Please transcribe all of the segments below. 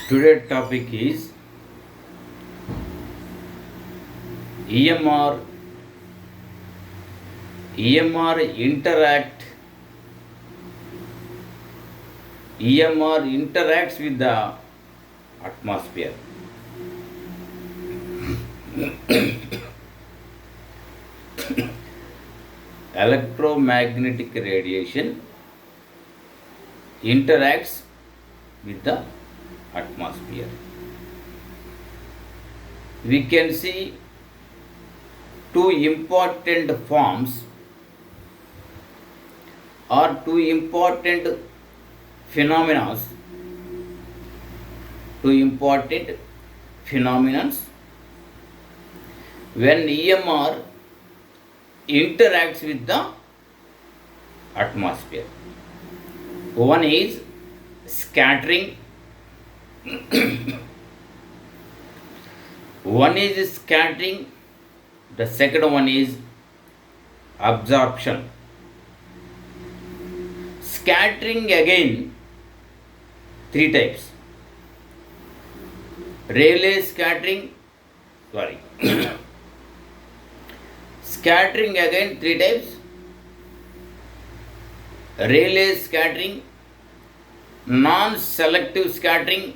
Today's topic is EMR. EMR interact. EMR interacts with the atmosphere. Electromagnetic radiation interacts with the atmosphere. We can see two important forms or two important phenomena. Two important phenomena when EMR interacts with the atmosphere. One is scattering. One is scattering. The second one is absorption. Scattering again three types. Rayleigh scattering. Scattering again three types. Rayleigh scattering, non-selective scattering,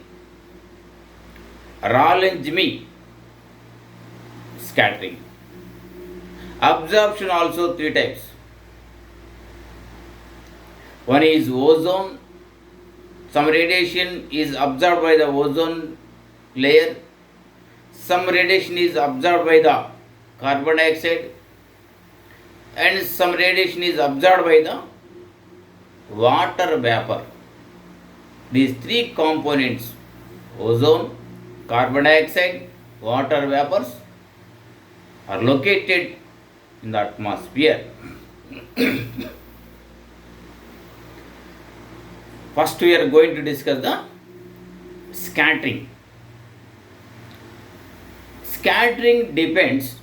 Rayleigh scattering. Absorption also three types. One is ozone. Some radiation is absorbed by the ozone layer. Some radiation is absorbed by the carbon dioxide. And some radiation is absorbed by the water vapor. These three components, ozone, carbon dioxide, water vapors, are located in the atmosphere. First, we are going to discuss the scattering. Scattering depends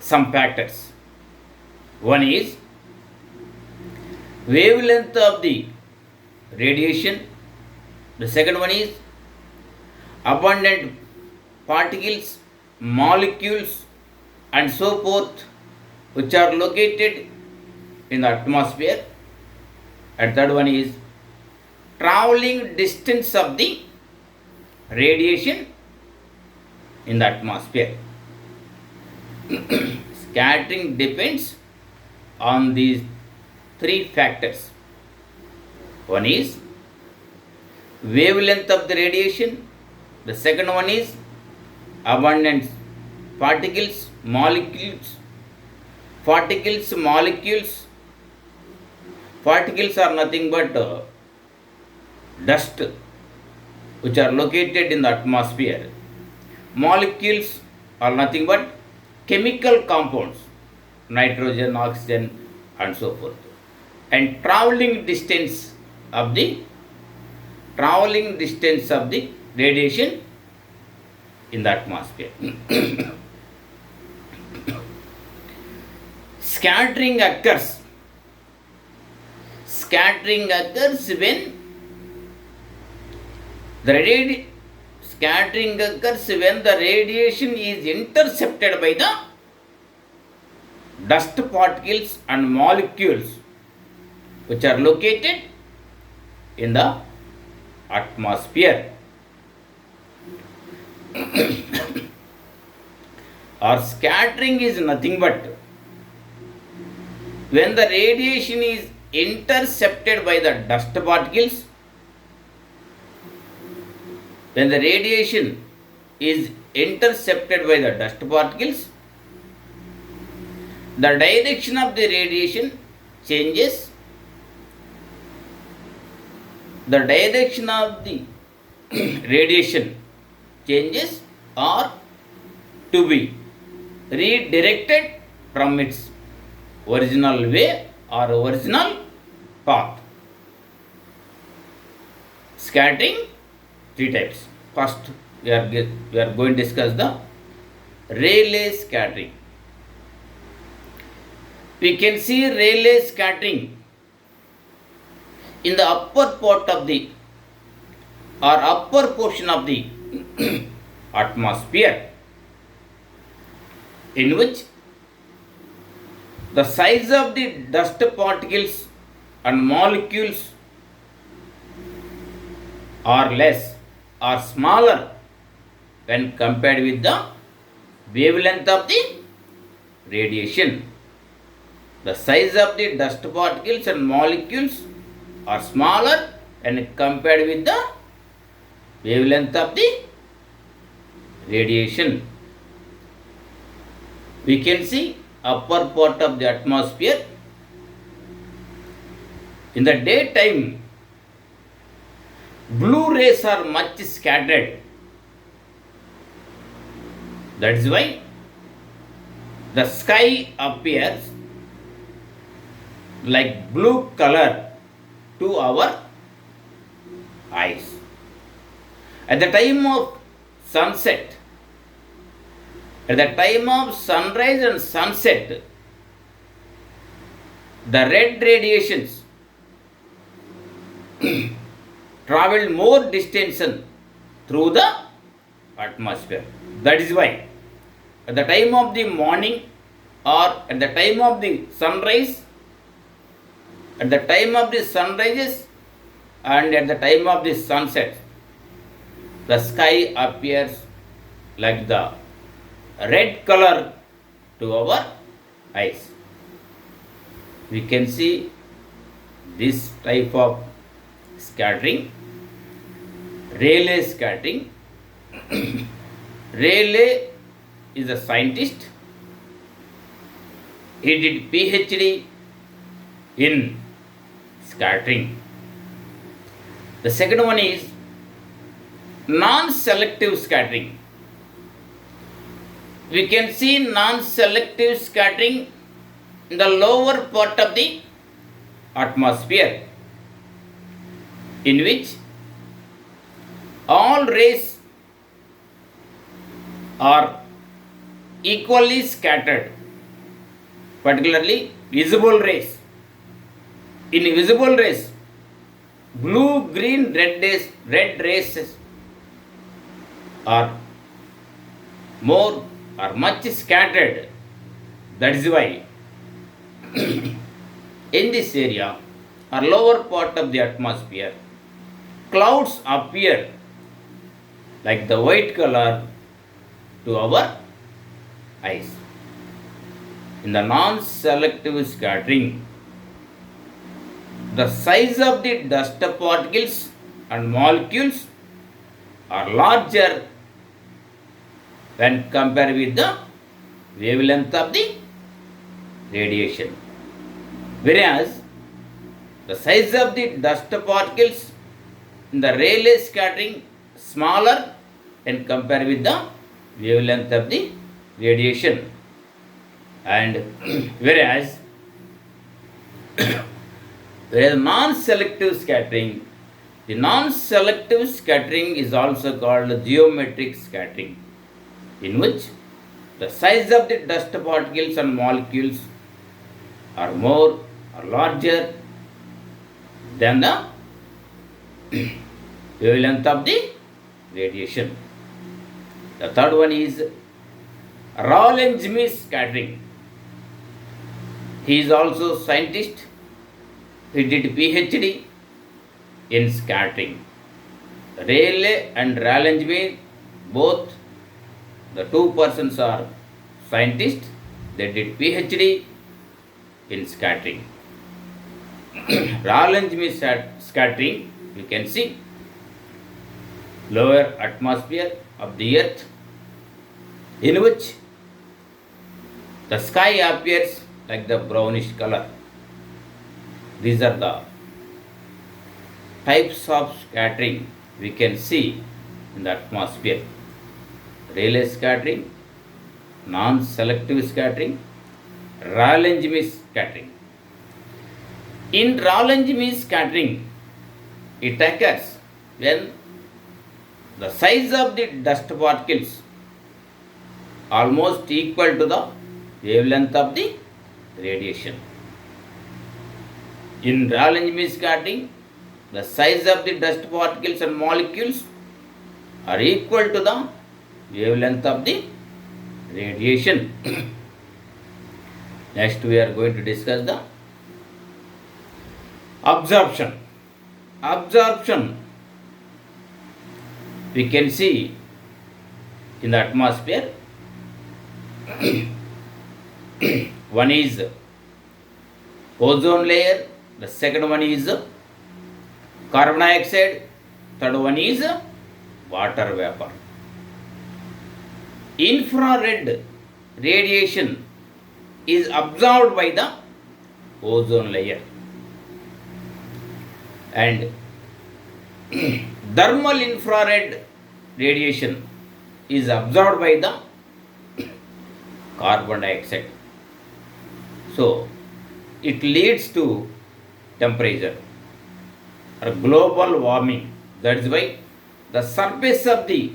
some factors. One is wavelength of the radiation. The second one is abundant particles, molecules, and so forth, which are located in the atmosphere. And third one is traveling distance of the radiation in the atmosphere. Scattering depends on these three factors. One is wavelength of the radiation. The second one is abundant particles, molecules. Particles are nothing but dust which are located in the atmosphere. Molecules are nothing but chemical compounds, nitrogen, oxygen, and so forth. And traveling distance of the radiation in the atmosphere. Scattering occurs when the radiation is intercepted by the dust particles and molecules which are located in the atmosphere. Or scattering is nothing but when the radiation is intercepted by the dust particles. When the radiation is intercepted by the dust particles, the direction of the radiation changes. The direction of the radiation changes or to be redirected from its original way or original path. Scattering three types. First, we are going to discuss the Rayleigh scattering. We can see Rayleigh scattering in the upper part of the or upper portion of the atmosphere, in which the size of the dust particles and molecules are less or smaller when compared with the wavelength of the radiation. The size of the dust particles and molecules are smaller when compared with the wavelength of the radiation. We can see upper part of the atmosphere. In the daytime, blue rays are much scattered. That is why the sky appears like blue color to our eyes. At the time of sunset, at the time of sunrise and sunset, the red radiations travel more distance through the atmosphere. That is why at the time of the morning or at the time of the sunrise, at the time of the sunrises and at the time of the sunset, the sky appears like the red color to our eyes. We can see this type of scattering, Rayleigh scattering. Rayleigh is a scientist. He did PhD in scattering. The second one is non-selective scattering. We can see non-selective scattering in the lower part of the atmosphere, in which all rays are equally scattered, particularly visible rays. In visible rays, blue, green, red rays are more or much scattered. That is why in this area or lower part of the atmosphere, clouds appear like the white color to our eyes. In the non-selective scattering, the size of the dust particles and molecules are larger when compared with the wavelength of the radiation. Whereas the size of the dust particles in the Rayleigh scattering smaller when compared with the wavelength of the radiation. And whereas non-selective scattering, the non-selective scattering is also called geometric scattering, in which the size of the dust particles and molecules are more or larger than the wavelength of the radiation. The third one is Rayleigh scattering. He is also scientist. He did PhD in scattering. Rayleigh and Rayleigh, both the two persons are scientists. They did PhD in scattering. Rayleigh scattering, you can see lower atmosphere of the earth, in which the sky appears like the brownish color. These are the types of scattering we can see in the atmosphere: Rayleigh scattering, non-selective scattering, Rayleigh scattering. In Rayleigh scattering, it occurs when the size of the dust particles almost equal to the wavelength of the radiation. In Rayleigh scattering, the size of the dust particles and molecules are equal to the wavelength of the radiation. Next we are going to discuss the absorption. Absorption we can see in the atmosphere. One is ozone layer, the second one is carbon dioxide, third one is water vapor. Infrared radiation is absorbed by the ozone layer, and thermal infrared radiation is absorbed by the carbon dioxide. So it leads to temperature or global warming. That is why the surface of the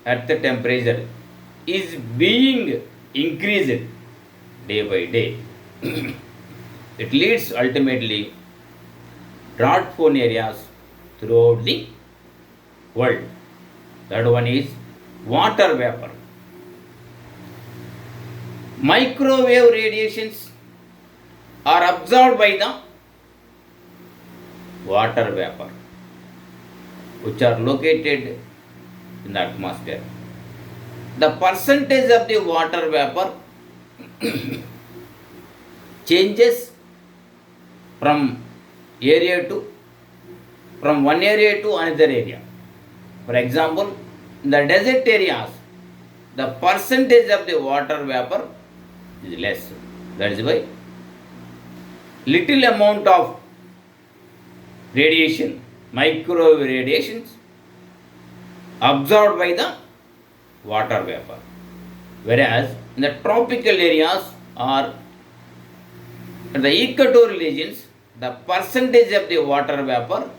earth temperature is being increased day by day. It leads ultimately drought prone areas throughout the world. Third one is water vapor. Microwave radiations are absorbed by the water vapor, which are located in the atmosphere. The percentage of the water vapor changes from one area to another area. For example, in the desert areas, the percentage of the water vapor is less. That is why little amount of radiation, microwave radiations, absorbed by the water vapor. Whereas in the tropical areas or the equatorial regions, the percentage of the water vapor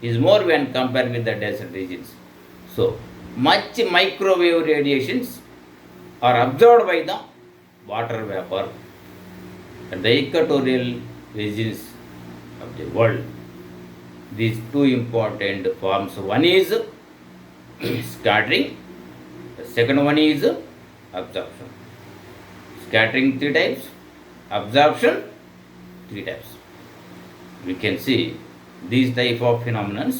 is more when compared with the desert regions. So, much microwave radiations are absorbed by the water vapor at the equatorial regions of the world. These two important forms. One is scattering, the second one is absorption. Scattering 3 types, absorption 3 types. We can see these type of phenomena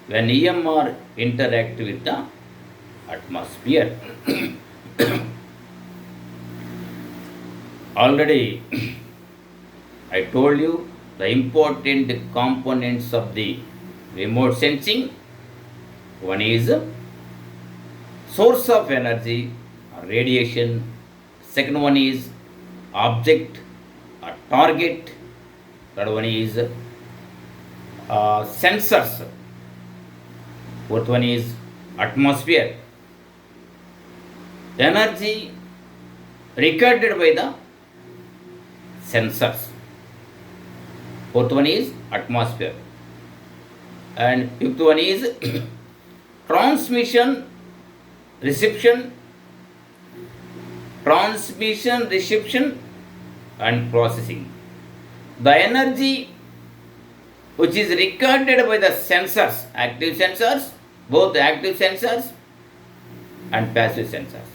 when EMR interact with the atmosphere. Already I told you the important components of the remote sensing. One is source of energy or radiation. Second one is object or target. Third one is sensors. Fourth one is atmosphere. Energy recorded by the sensors. Fourth one is atmosphere. And fifth one is transmission, reception, and processing. The energy which is recorded by the sensors, active sensors, both active sensors and passive sensors.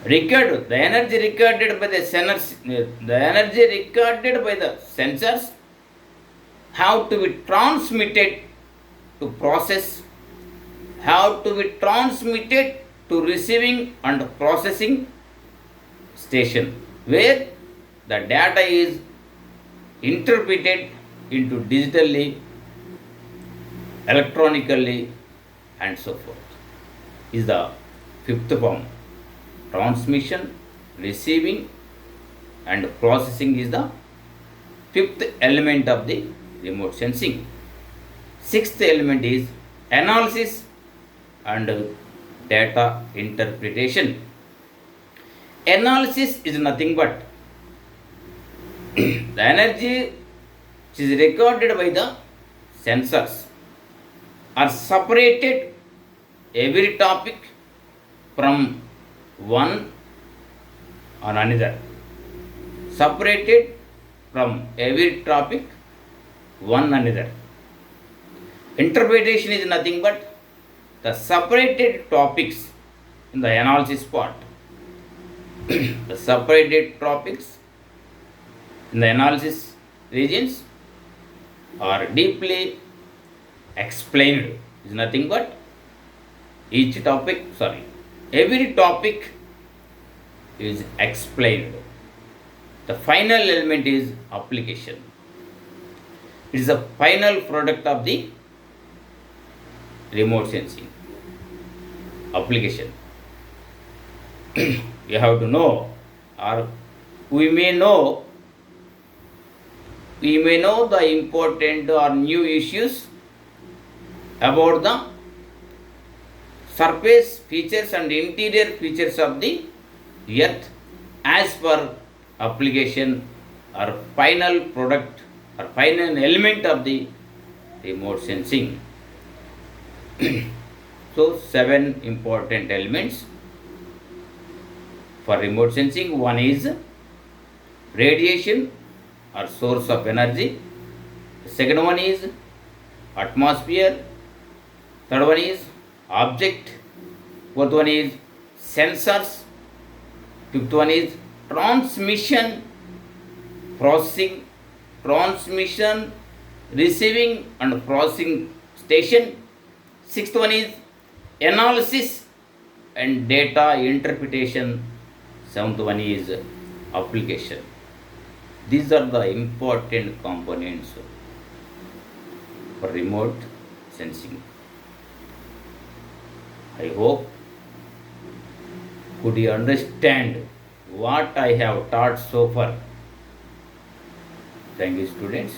The energy recorded by the sensors have to be transmitted to process, have to be transmitted to receiving and processing station, where the data is interpreted into digitally, electronically, and so forth. Is the fifth form. Transmission, receiving, and processing is the fifth element of the remote sensing. Sixth element is analysis and data interpretation. Analysis is nothing but the energy which is recorded by the sensors are separated every topic from one or another. Separated from every topic one another. Interpretation is nothing but the separated topics in the analysis part. The separated topics in the analysis regions are deeply explained. Is nothing but every topic is explained. The final element is application. It is the final product of the remote sensing application. You have to know, or we may know the important or new issues about the surface features and interior features of the earth as per application or final product or final element of the remote sensing. So 7 important elements for remote sensing. One is radiation or source of energy. The second one is atmosphere. Third one is object. Fourth one is sensors. Fifth one is transmission, receiving and processing station. Sixth one is analysis and data interpretation. Seventh one is application. These are the important components for remote sensing. I hope could you understand what I have taught so far. Thank you, students.